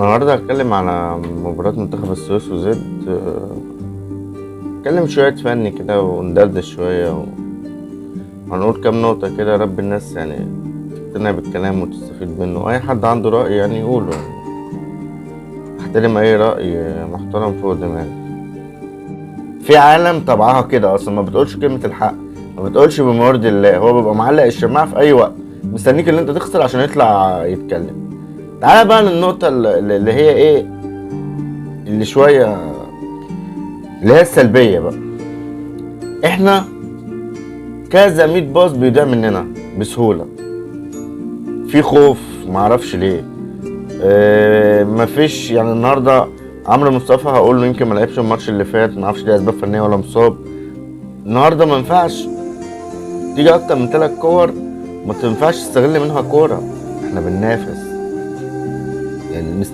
النهارده هتكلم على مباراة منتخب السويس وزد. نتكلم شوية فني كده وندردش شوية وهنقول كام نقطة كده، رب الناس يعني تقتنع بالكلام وتستفيد منه. أي حد عنده رأي يعني يقوله، احترم أي رأي محترم فوق دماغي. في عالم طبعها كده أصلا ما بتقولش كلمة الحق، ما بتقولش بموارد الله، هو بيبقى معلق الشماعة في أي وقت مستنيك اللي أنت تخسر عشان يطلع يتكلم. تعالى بقى للنقطة اللي هي ايه، اللي شوية اللي هي السلبية بقى. احنا كذا 100 باص بيضيع مننا بسهولة، في خوف معرفش ليه. مفيش يعني النهاردة عمرو مصطفى هقول له يمكن ما لعبش الماتش اللي فات، معرفش دي اسباب فنية ولا مصاب. النهاردة ما ينفعش تيجي اكتر من 3 كور ما تنفعش تستغل منها كورة. احنا بننافس يعني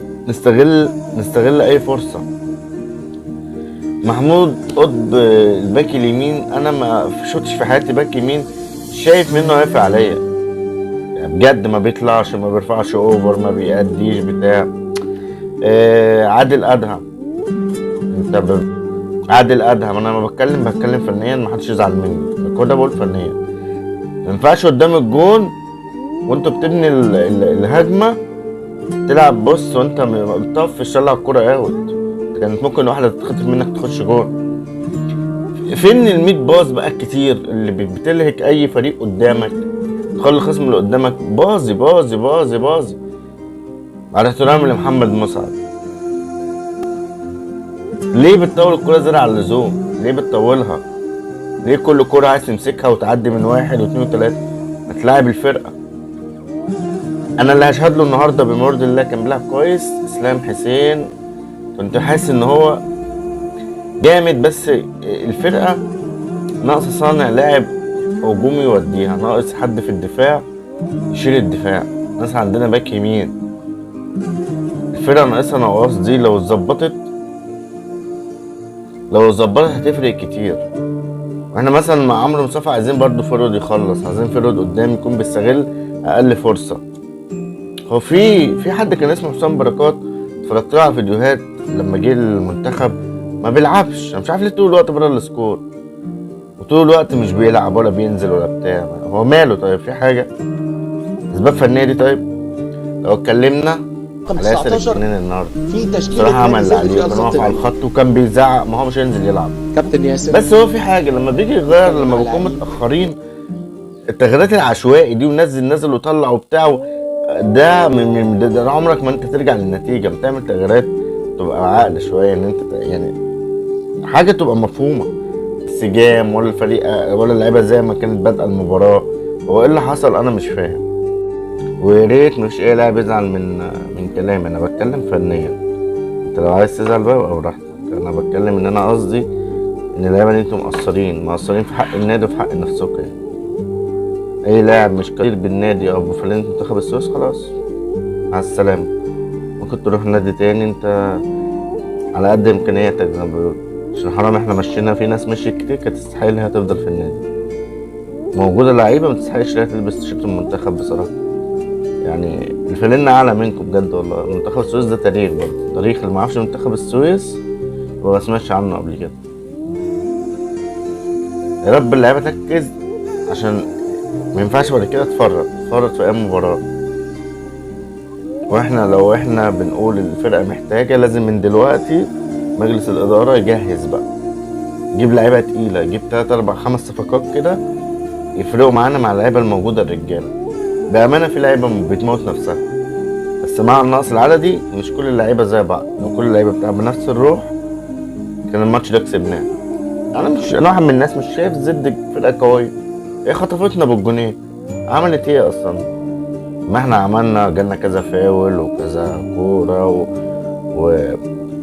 نستغل اي فرصة. محمود قطب الباك اليمين، انا ما شفتش في حياتي باك يمين شايف منه هيفع عليا يعني بجد، ما بيطلعش، ما بيرفعش اوفر، ما بيأديش بتاع. عادل ادهم، عادل ادهم انا ما بتكلم فنيا، ما حدش يزعل مني كل ده بقول فنيا. ما ينفعش قدام الجون وانت بتبني الهجمه تلعب بص وانت بتطفش تطلع الكوره اوت، كانت ممكن واحده تتخطف منك تخش جول. فين ال100 باص بقى الكتير اللي بتلهك اي فريق قدامك، تخلي الخصم اللي قدامك باظي باظي باظي باظي. على احترامي لمحمد مسعد، ليه بتطول الكوره زيادة عن اللزوم؟ ليه بتطولها؟ ليه كل كوره عايز تمسكها وتعدي من 1 و2 و3؟ ما تلاعب الفرقه. انا اللي هشهد له النهارده بمرض الله كان بيلعب كويس، اسلام حسين كنت حاسس ان هو جامد، بس الفرقه ناقص صانع لاعب هجومي يوديها، ناقص حد في الدفاع يشيل الدفاع. ناس عندنا باك يمين، الفرقه ناقصها نواقص دي، لو اتظبطت هتفرق كتير. واحنا مثلا مع عمرو مصطفى عايزين برضو فرود يخلص، عايزين فرود قدام يكون بيستغل اقل فرصه. هو في حد كان اسمه حسام بركات، اتفرجت له على فيديوهات لما جه المنتخب ما بيلعبش، انا مش عارف ليه طول الوقت بره السكور وطول الوقت مش بيلعب ولا بينزل ولا بتاع. هو ماله؟ طيب في حاجه اسباب فنيه دي؟ طيب لو اتكلمنا على ياسر الجنين النهارده في تشكيله بصراحه عمل اللي عليه، كان واقف على الخط وكان بيزعق، ما هو مش هينزل يلعب كابتن ياسر. بس هو في حاجه لما بيجي يغير، لما بيكون متاخرين التغييرات العشوائي دي ونزل وطلع وبتاع، ده عمرك ما انت ترجع للنتيجه. بتعمل تغييرات تبقى عقل شويه، ان انت يعني حاجه تبقى مفهومه، انسجام ولا الفريق ولا اللعيبه زي ما كانت بادئه المباراه. هو ايه اللي حصل؟ انا مش فاهم. ويا ريت مش ايه لاعب يزعل من كلامي، انا بتكلم فنيا. انت لو عايز تزعل بقى براحتك، انا بتكلم ان انا قصدي ان اللعيبه دي انتوا مقصرين في حق النادي وفي حق نفسكم. يعني اي لاعب مش كتير بالنادي او بفلانة منتخب السويس خلاص مع السلامه، ممكن تروح نادي تاني انت على قد امكانياتك زي ما بيقولوا، عشان حرام احنا مشينا في ناس مشيت كتير كانت تستحق انها تفضل في النادي. موجوده لعيبه ما تستحقش انها تلبس تيشيرت المنتخب بصراحه. يعني الفلان اعلى منكم بجد والله. منتخب السويس ده تاريخ برضه، تاريخ اللي ما يعرفش منتخب السويس وما سمعش عنه قبل كده. يا رب اللعيبه تركز، عشان ما ينفعش بعد كده تفرط في اي مباراه. لو احنا بنقول الفرقه محتاجه، لازم من دلوقتي مجلس الاداره يجهز بقى، يجيب لعيبه تقيله، يجيب 3 4 5 صفقات كده يفرقوا معانا مع اللعيبه الموجوده الرجاله. بامانه في لعيبه بتموت نفسها، بس مع النقص العددي مش كل اللعيبه زي بعض. لو كل اللعيبه بتلعب بنفس الروح كان الماتش ده كسبناه. انا واحد من الناس مش شايف زد فرقه قويه، هي خطفتنا بالجونين. عملت ايه اصلا؟ ما احنا عملنا جالنا كذا فاول وكذا كوره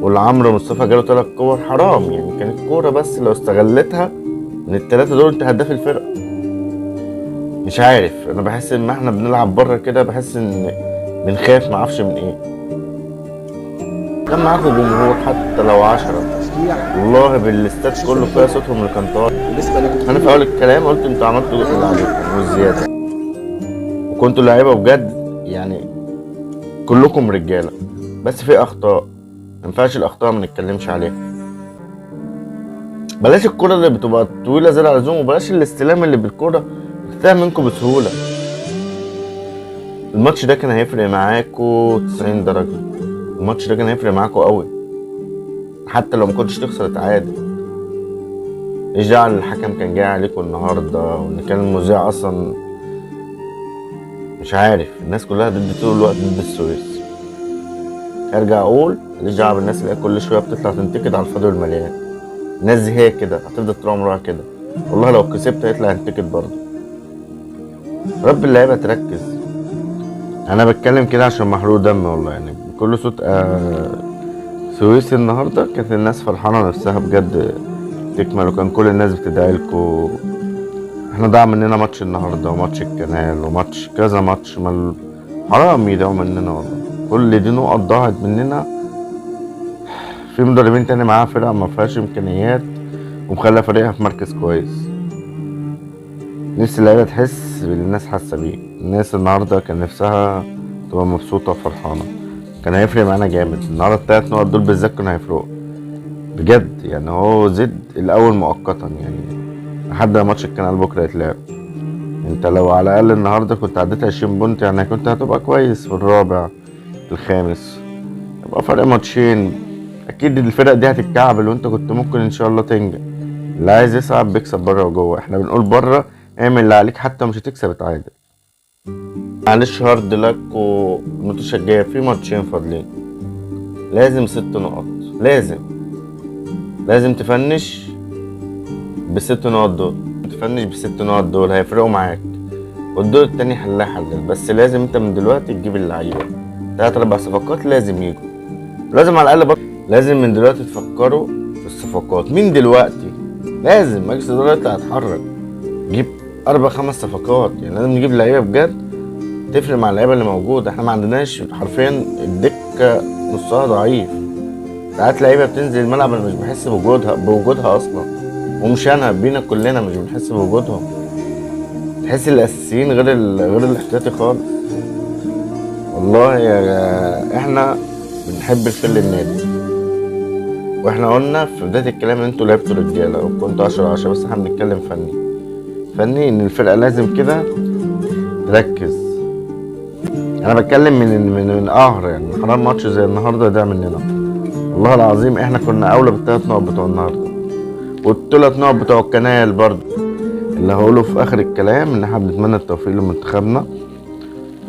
والعمرو مصطفى جاله 3 كور حرام يعني، كانت كوره بس لو استغلتها من ال3 دول انت هداف الفرقه. مش عارف، انا بحس ان احنا بنلعب بره كده، بحس ان بنخاف معرفش من ايه. كان معاكم جمهور حتى لو 10 والله بالاستاد كله فيها صوتهم اللي كان طالع. انا في اول الكلام قلت انتوا عملتوا اللي عليكم والزياده، وكنتوا لعيبه بجد يعني، كلكم رجاله. بس في اخطاء مينفعش الاخطاء ما نتكلمش عليها. بلاش الكرة اللي بتبقى طويلة زيادة عن اللزوم، وبلاش الاستلام اللي بالكرة بتتاخد منكم بسهولة. الماتش ده كان هيفرق معاكوا 90 درجة، الماتش ده كان هيفرق معاكوا قوي، حتى لو ما كنتش تخسر اتعادل. ايش دعوة الحكم كان جاي عليكم النهارده، وان كان المذيع اصلا مش عارف. الناس كلها طول الوقت ضد السويس. ارجع اقول ماليش دعوة بالناس اللي هي كل شوية بتطلع تنتقد على الفاضي والمليان. الناس دي هي كده، هتفضل طول عمرها كده. والله لو كسبت هيطلع ينتقد برضه. رب اللعيبة تركز. انا بتكلم كده عشان محروق دم والله، يعني بكل صوت. سويسي النهارده كانت الناس فرحانه نفسها بجد تكمل، وكان كل الناس بتدعي لكم. احنا ضاع مننا ماتش النهارده، وماتش الكنال، وماتش كذا ماتش. حرام يضيعوا مننا والله. كل دي نقط ضاعت مننا. في مدربين تاني معاه فرقه ما فيهاش امكانيات ومخلى فريقها في مركز كويس. نفس اللعيبه تحس باللي الناس حاسه بيه. الناس النهارده كان نفسها تبقى مبسوطه وفرحانه. كان هيفرق معانا جامد النهارده. التلات نقط دول بالذات كانوا هيفرقوا بجد. يعني هو زد الاول مؤقتا، يعني لحد ما ماتش الكنال بكره يتلعب. انت لو على الاقل النهارده كنت عديت 20 بونت، يعني كنت هتبقى كويس في الرابع في الخامس، يبقى فرق ماتشين. اكيد الفرق دي هتتكعبل، وانت كنت ممكن ان شاء الله تنجح. اللي عايز يصعد بيكسب بره وجوه. احنا بنقول بره اعمل اللي عليك، حتى مش هتكسب اتعادل. معلش هارد لك ومتشجع في ماتشين فاضلين. لازم 6 نقط. لازم تفنش ب6 نقط دول. تفنش ب6 نقط دول هيفرقوا معاك، والدور التاني حلال. بس لازم انت من دلوقتي تجيب اللعيبه. 3-4 صفقات لازم يجوا. لازم على الاقل لازم من دلوقتي تفكروا في الصفقات من دلوقتي. لازم مجلس الاداره يطلع يتحرك، جيب 4-5 صفقات. يعني لازم نجيب لعيبه بجد تفرق مع اللعيبه اللي موجوده. احنا ما عندناش حرفيا الدكه نصها ضعيف. ساعات لعيبه بتنزل الملعب انا مش بحس بوجودها اصلا، ومش انا بينا كلنا مش بنحس بوجودهم. تحس الاساسيين غير الاحتياطي خالص. والله يا احنا بنحب الفل النادي، واحنا قلنا في بدايه الكلام ان انتوا لعبتوا رجاله وكنتوا 10/10، بس احنا بنتكلم فني ان الفرقه لازم كده تركز. انا بتكلم من قهر. يعني حرام ماتش زي النهارده ده مننا والله العظيم. احنا كنا اولى بالثلاث نقط بتوع النهارده، والثلاث نقط بتوع الكنال برضه. اللي هقوله في اخر الكلام ان احنا بنتمنى التوفيق لمنتخبنا،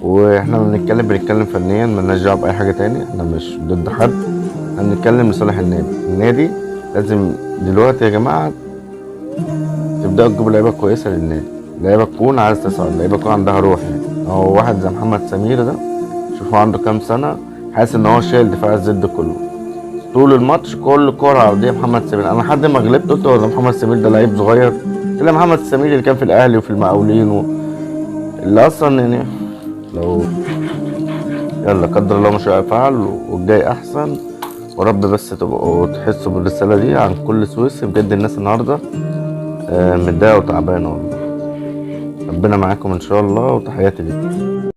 واحنا بنتكلم فنيا، مالناش دعوه باي حاجه تاني. احنا مش ضد حد، احنا بنتكلم لصالح النادي. لازم دلوقتي يا جماعه تبداوا تجيبوا لعيبه كويسه للنادي، لعيبه تكون عايز تصعد، لعيبه تكون عندها روح. يعني هو واحد زي محمد سمير ده، شوفوا عنده كام سنه، حاسس ان هو شايل دفاع الزد كله طول الماتش. كل كرة عرضية محمد سمير. انا لحد ما غلبت قلت هو محمد سمير ده لعيب صغير؟ طلع محمد سمير اللي كان في الاهلي وفي المقاولين اللي اصلا يعني لو يلا قدر الله مش هيفعل، والجاي احسن. ورب بس تبقوا تحسوا بالرسالة دي عن كل سويسي. بجد الناس النهاردة متضايقة وتعبانة والله. ربنا معاكم ان شاء الله، وتحياتي ليكم.